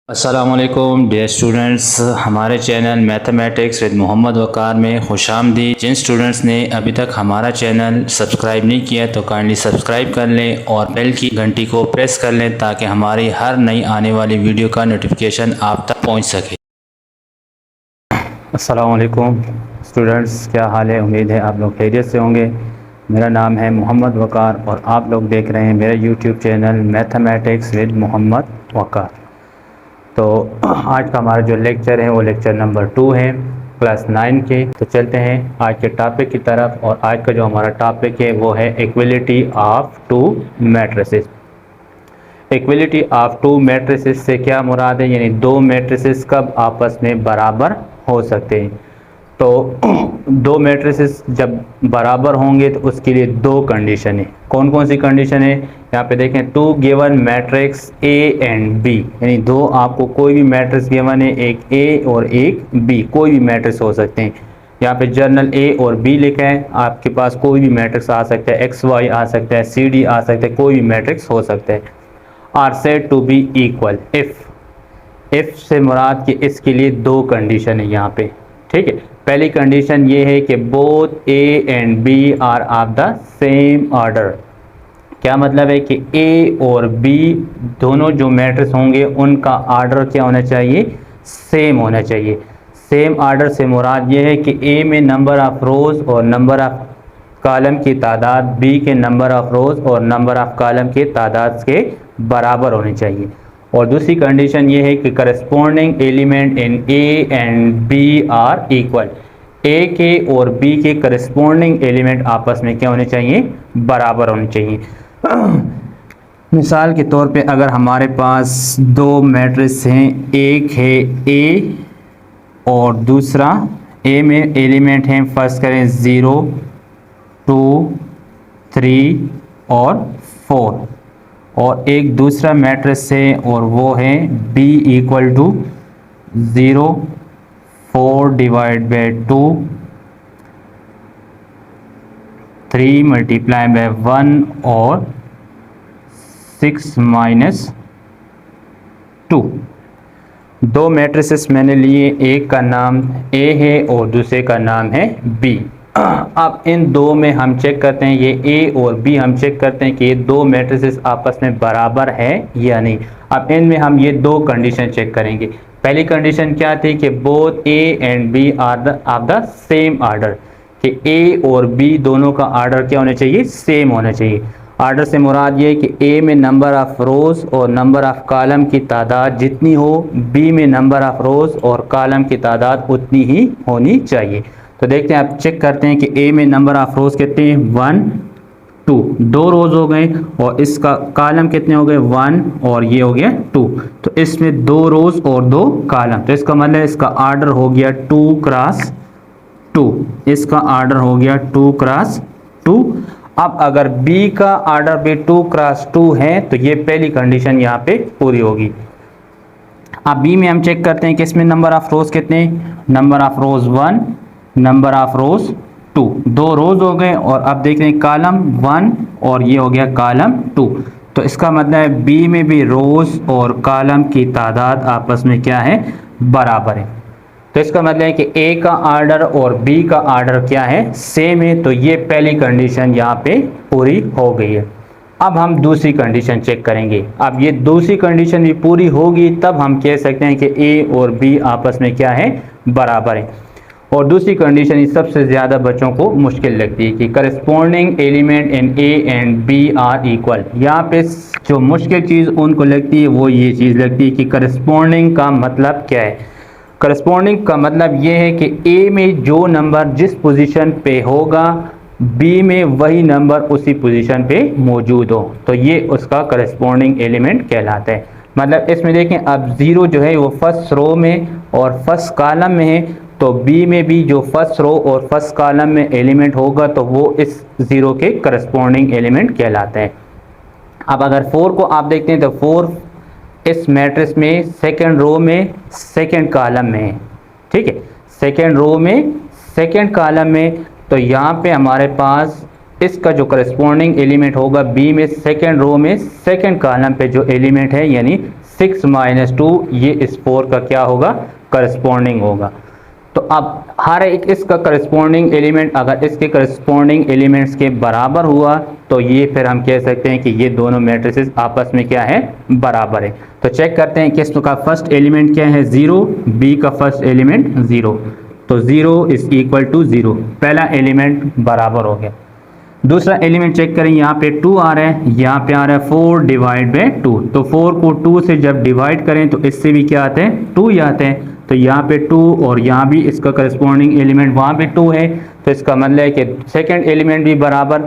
अस्सलामुअलैकुम dear students, हमारे channel mathematics with Mohammad वक़ार में खुशामदीद। जिन स्टूडेंट्स ने अभी तक हमारा चैनल सब्सक्राइब नहीं किया तो काइंडली सब्सक्राइब कर लें और बेल की घंटी को प्रेस कर लें ताकि हमारी हर नई आने वाली वीडियो का नोटिफिकेशन आप तक पहुंच सके। अस्सलामुअलैकुम स्टूडेंट्स, क्या हाल है? उम्मीद है आप लोग खैरियत से होंगे। मेरा नाम है मोहम्मद वक़ार और आप लोग देख रहे हैं मेरा YouTube channel mathematics with Mohammad Waqar. तो आज का हमारा जो लेक्चर है वो लेक्चर नंबर 2 है क्लास 9 के। तो चलते हैं आज के टॉपिक की तरफ। और आज का जो हमारा टॉपिक है वो है equality of to matrices. Equality of to matrices से क्या मुराद है, यानी दो मैट्रिसेस कब आपस में बराबर हो सकते हैं। तो दो मैट्रिसेस जब बराबर होंगे तो उसके लिए दो कंडीशन है। कौन कौन सी कंडीशन है यहाँ पे देखें। Two given matrix A and B, यानी दो आपको कोई भी मैट्रिक्स गिवन है, एक ए और एक बी, कोई भी मैट्रिक्स हो सकते हैं। यहाँ पे जर्नल ए और बी लिखा है, आपके पास कोई भी मैट्रिक्स आ सकता है, एक्स वाई आ सकता है, सी डी आ सकता है, कोई भी मैट्रिक्स हो सकता है। Are said to be equal if से मुराद कि इसके लिए दो कंडीशन है यहाँ पे, ठीक है। पहली कंडीशन ये है कि both A and B are of the same order. क्या मतलब है कि ए और बी दोनों जो मैट्रिक्स होंगे उनका ऑर्डर क्या होना चाहिए, सेम होना चाहिए। सेम ऑर्डर से मुराद ये है कि ए में नंबर ऑफ रोज और नंबर ऑफ कॉलम की तादाद बी के नंबर ऑफ रोज और नंबर ऑफ कॉलम के तादाद के बराबर होनी चाहिए। और दूसरी कंडीशन ये है कि corresponding element in A and B are equal. A के और बी के करस्पॉन्डिंग एलिमेंट आपस में क्या होने चाहिए, बराबर होने चाहिए। मिसाल के तौर पे अगर हमारे पास दो मैट्रिक्स हैं, एक है ए और दूसरा, ए में एलिमेंट हैं फर्स्ट करें 0, 2, 3 और 4, और एक दूसरा मैट्रिक्स है और वो है b equal to 0, 4 divide by 2, 3 multiply by 1 और 6 माइनस 2। दो मैट्रिसेस मैंने लिए, एक का नाम a है और दूसरे का नाम है b। अब इन दो में हम चेक करते हैं, ये A और B हम चेक करते हैं कि ये दो मैट्रिसेस आपस में बराबर है या नहीं। अब इनमें हम ये दो कंडीशन चेक करेंगे। पहली कंडीशन क्या थी कि both A and B are of the same order, कि A और B दोनों का ऑर्डर क्या होना चाहिए, सेम होना चाहिए। ऑर्डर से मुराद ये है कि A में नंबर ऑफ रोज और नंबर ऑफ कॉलम की तादाद जितनी हो, B में नंबर ऑफ रोज और कॉलम की तादाद उतनी ही होनी चाहिए। तो देखते हैं, आप चेक करते हैं कि ए में नंबर ऑफ रोज कितने हैं, 1, 2, दो रोज हो गए, और इसका कॉलम कितने हो गए, 1 और ये हो गया 2। तो इसमें दो रोज और दो कॉलम, तो इसका मतलब इसका ऑर्डर हो गया 2 क्रॉस 2, इसका ऑर्डर हो गया 2 क्रॉस 2। अब अगर बी का ऑर्डर भी 2 क्रॉस 2 है तो ये पहली कंडीशन यहाँ पे पूरी होगी। अब बी में हम चेक करते हैं कि इसमें नंबर ऑफ रोज कितने, number of rose 1, number of रोज 2, दो रोज हो गए, और अब देख रहे हैं कॉलम 1 और ये हो गया कॉलम 2। तो इसका मतलब है बी में भी रोज और कॉलम की तादाद आपस में क्या है, बराबर है। तो इसका मतलब है कि ए का ऑर्डर और बी का ऑर्डर क्या है, सेम है। तो ये पहली कंडीशन यहाँ पे पूरी हो गई है। अब हम दूसरी कंडीशन चेक करेंगे। अब ये दूसरी कंडीशन भी पूरी होगी तब हम कह सकते हैं कि ए और बी आपस में क्या है, बराबर है। और दूसरी कंडीशन सबसे ज़्यादा बच्चों को मुश्किल लगती है कि corresponding element in A and B are equal. यहाँ पे जो मुश्किल चीज़ उनको लगती है वो ये चीज़ लगती है कि करस्पॉन्डिंग का मतलब क्या है। करस्पॉन्डिंग का मतलब ये है कि ए में जो नंबर जिस पोजीशन पे होगा, बी में वही नंबर उसी पोजीशन पे मौजूद हो, तो ये उसका करस्पॉन्डिंग एलिमेंट कहलाता है। मतलब इसमें देखें, अब 0 जो है वो फर्स्ट रो में और फर्स्ट कॉलम में है, तो बी में भी जो फर्स्ट रो और फर्स्ट कॉलम में एलिमेंट होगा तो वो इस 0 के करस्पॉन्डिंग एलिमेंट कहलाता है। अब अगर 4 को आप देखते हैं तो 4 इस मैट्रिक्स में सेकंड रो में सेकंड कॉलम में है, ठीक है, सेकंड रो में सेकंड कॉलम में। तो यहाँ पे हमारे पास इसका जो करस्पॉन्डिंग एलिमेंट होगा बी में सेकंड रो में सेकंड कॉलम पे जो एलिमेंट है यानी 6 माइनस 2 ये इस 4 का क्या होगा, करस्पॉन्डिंग होगा। तो अब हर एक इसका करस्पॉन्डिंग एलिमेंट अगर इसके करस्पॉन्डिंग एलिमेंट्स के बराबर हुआ तो ये फिर हम कह सकते हैं कि ये दोनों मैट्रिसेस आपस में क्या है, बराबर है। तो चेक करते हैं कि इसका फर्स्ट एलिमेंट क्या है, 0, बी का फर्स्ट एलिमेंट 0, तो 0 इज इक्वल टू 0, पहला एलिमेंट बराबर हो गया। दूसरा एलिमेंट चेक करें, यहाँ पे 2 आ रहा है, यहाँ पे आ रहा है 4 डिवाइड बाई 2, तो 4 को 2 से जब डिवाइड करें तो इससे भी क्या आते हैं, 2 ही आते हैं। तो यहाँ पे 2 और यहाँ भी इसका करस्पॉन्डिंग एलिमेंट वहाँ पे 2 है, तो इसका मतलब है कि सेकंड एलिमेंट भी बराबर।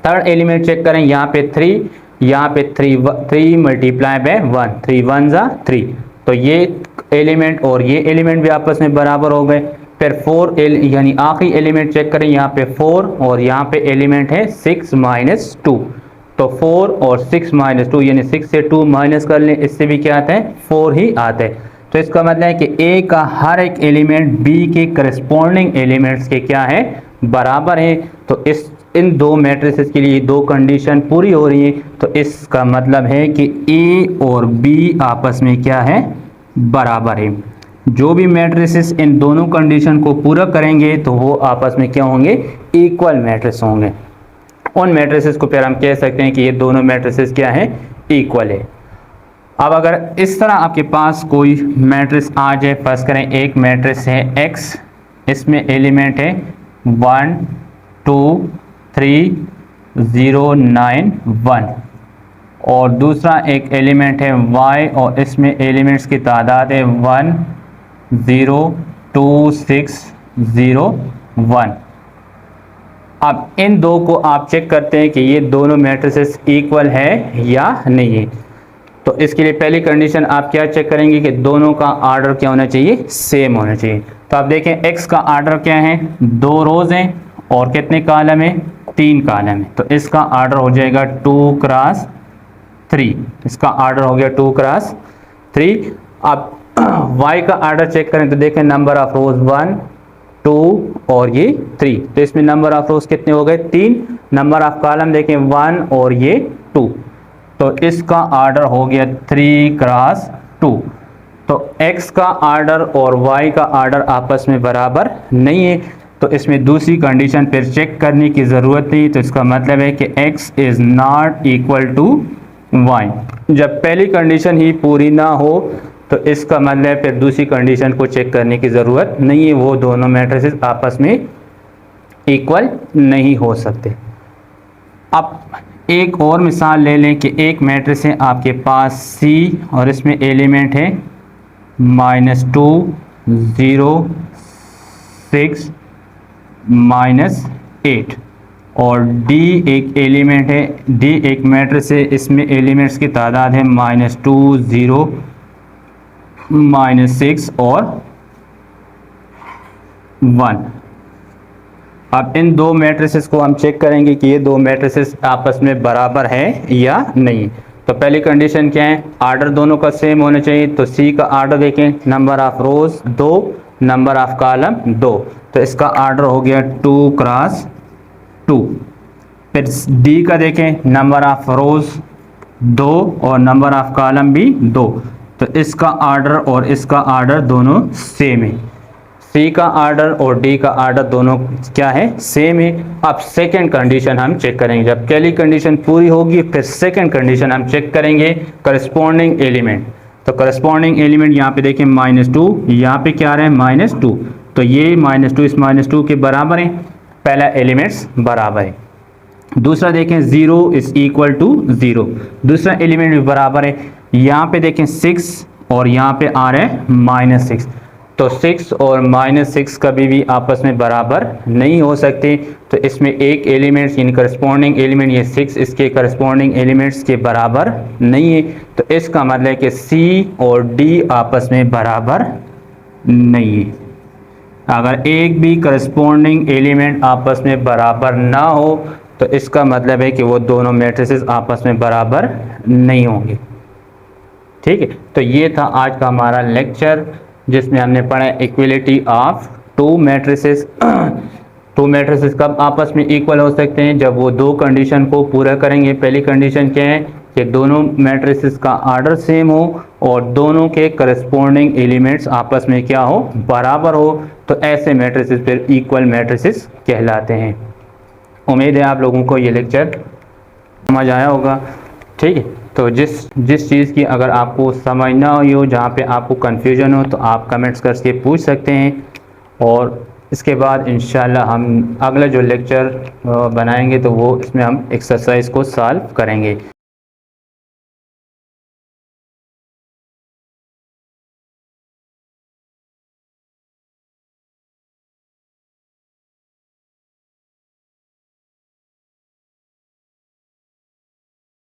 थर्ड एलिमेंट चेक करें, यहाँ पे 3, यहाँ पे 3 मल्टीप्लाई बाय 1, 3 1 जा 3, तो ये एलिमेंट और ये एलिमेंट भी आपस में बराबर हो गए। फिर 4 यानी आखिरी एलिमेंट चेक करें, यहाँ पे 4 और यहाँ पे एलिमेंट है 6 माइनस 2, तो 4 और 6 माइनस 2 यानी 6 से 2 माइनस कर लें, इससे भी क्या आता है, 4 ही आता है। तो इसका मतलब है कि ए का हर एक एलिमेंट बी के करस्पॉन्डिंग एलिमेंट्स के क्या है, बराबर है। तो इन दो मैट्रिसेस के लिए दो कंडीशन पूरी हो रही है, तो इसका मतलब है कि ए और बी आपस में क्या है, बराबर है। जो भी मैट्रिसेस इन दोनों कंडीशन को पूरा करेंगे तो वो आपस में क्या होंगे, इक्वल मैट्रिक्स होंगे। उन मैट्रिसेस को फिर हम कह सकते हैं कि ये दोनों मैट्रिसेस क्या है, इक्वल है। अब अगर इस तरह आपके पास कोई मैट्रिक्स आ जाए, फर्ज करें एक मैट्रिक्स है x, इसमें एलिमेंट है 1 2 3 0 9 1, और दूसरा एक एलिमेंट है y और इसमें एलिमेंट्स की तादाद है 1 0 2 6 0 1। अब इन दो को आप चेक करते हैं कि ये दोनों मैट्रिसेस इक्वल है या नहीं है। तो इसके लिए पहली कंडीशन आप क्या चेक करेंगे कि दोनों का आर्डर क्या होना चाहिए, सेम होना चाहिए। तो आप देखें x का आर्डर क्या है, 2 रोज हैं और कितने कॉलम है, 3 कॉलम है, तो इसका आर्डर हो जाएगा 2 क्रॉस 3, इसका आर्डर हो गया 2 क्रॉस 3। अब y का आर्डर चेक करें तो देखें नंबर ऑफ रोज 1 2 और ये 3, तो इसमें नंबर ऑफ रोज कितने हो गए, 3। नंबर ऑफ कॉलम देखें 1 और ये 2, तो इसका आर्डर हो गया 3 क्रॉस 2। तो x का आर्डर और y का आर्डर आपस में बराबर नहीं है, तो इसमें दूसरी कंडीशन फिर चेक करने की ज़रूरत नहीं। तो इसका मतलब है कि x is not equal to y। जब पहली कंडीशन ही पूरी ना हो तो इसका मतलब है फिर दूसरी कंडीशन को चेक करने की ज़रूरत नहीं है, वो दोनों मैट्रिसेस आपस में इक्वल नहीं हो सकते। अब एक और मिसाल ले लें कि एक मैट्रिक्स है आपके पास C और इसमें एलिमेंट है -2 0 6 -8, और D एक एलिमेंट है, D एक मैट्रिक्स है, इसमें एलिमेंट्स की तादाद है -2 0 -6 और 1। अब इन दो मैट्रिसेस को हम चेक करेंगे कि ये दो मैट्रिसेस आपस में बराबर है या नहीं। तो पहली कंडीशन क्या है, आर्डर दोनों का सेम होना चाहिए। तो C का आर्डर देखें, number of rose 2, number of column 2, तो इसका आर्डर हो गया 2 क्रॉस 2। फिर D का देखें, नंबर ऑफ रोज 2 और नंबर ऑफ कॉलम भी 2, तो इसका आर्डर और इसका आर्डर दोनों सेम है। C का आर्डर और D का आर्डर दोनों क्या है, सेम है। अब सेकंड कंडीशन हम चेक करेंगे, जब पहली कंडीशन पूरी होगी फिर सेकंड कंडीशन हम चेक करेंगे करस्पॉन्डिंग एलिमेंट। तो करस्पॉन्डिंग एलिमेंट यहाँ पे देखें -2, यहाँ पे क्या आ रहा है -2, तो ये -2 इस -2 के बराबर है, पहला एलिमेंट्स बराबर है। दूसरा देखें 0 इज इक्वल टू 0, दूसरा एलिमेंट भी बराबर है। यहाँ पे देखें 6 और यहाँ पे आ रहा है -6, तो 6 और -6 कभी भी आपस में बराबर नहीं हो सकते। तो इसमें एक एलिमेंट्स यानी करस्पॉन्डिंग एलिमेंट ये 6 इसके करस्पॉन्डिंग एलिमेंट्स के बराबर नहीं है, तो इसका मतलब है कि C और D आपस में बराबर नहीं है। अगर एक भी करस्पॉन्डिंग एलिमेंट आपस में बराबर ना हो तो इसका मतलब है कि वो दोनों मैट्रिसेस आपस में बराबर नहीं होंगे। ठीक है, तो ये था आज का हमारा लेक्चर जिसमें हमने पढ़ा equality of to matrices. To matrices कब आपस में इक्वल हो सकते हैं, जब वो दो कंडीशन को पूरा करेंगे। पहली कंडीशन क्या है कि दोनों मैट्रिसेस का आर्डर सेम हो और दोनों के करस्पॉन्डिंग एलिमेंट्स आपस में क्या हो, बराबर हो, तो ऐसे मैट्रिसेस फिर इक्वल मैट्रिसेस कहलाते हैं। उम्मीद है आप लोगों को ये लेक्चर समझ आया होगा। ठीक है, तो जिस चीज़ की अगर आपको समझ ना हो, जहाँ पे आपको कन्फ्यूजन हो, तो आप कमेंट्स करके पूछ सकते हैं और इसके बाद इंशाल्लाह हम अगला जो लेक्चर बनाएंगे तो वो इसमें हम एक्सरसाइज को सॉल्व करेंगे।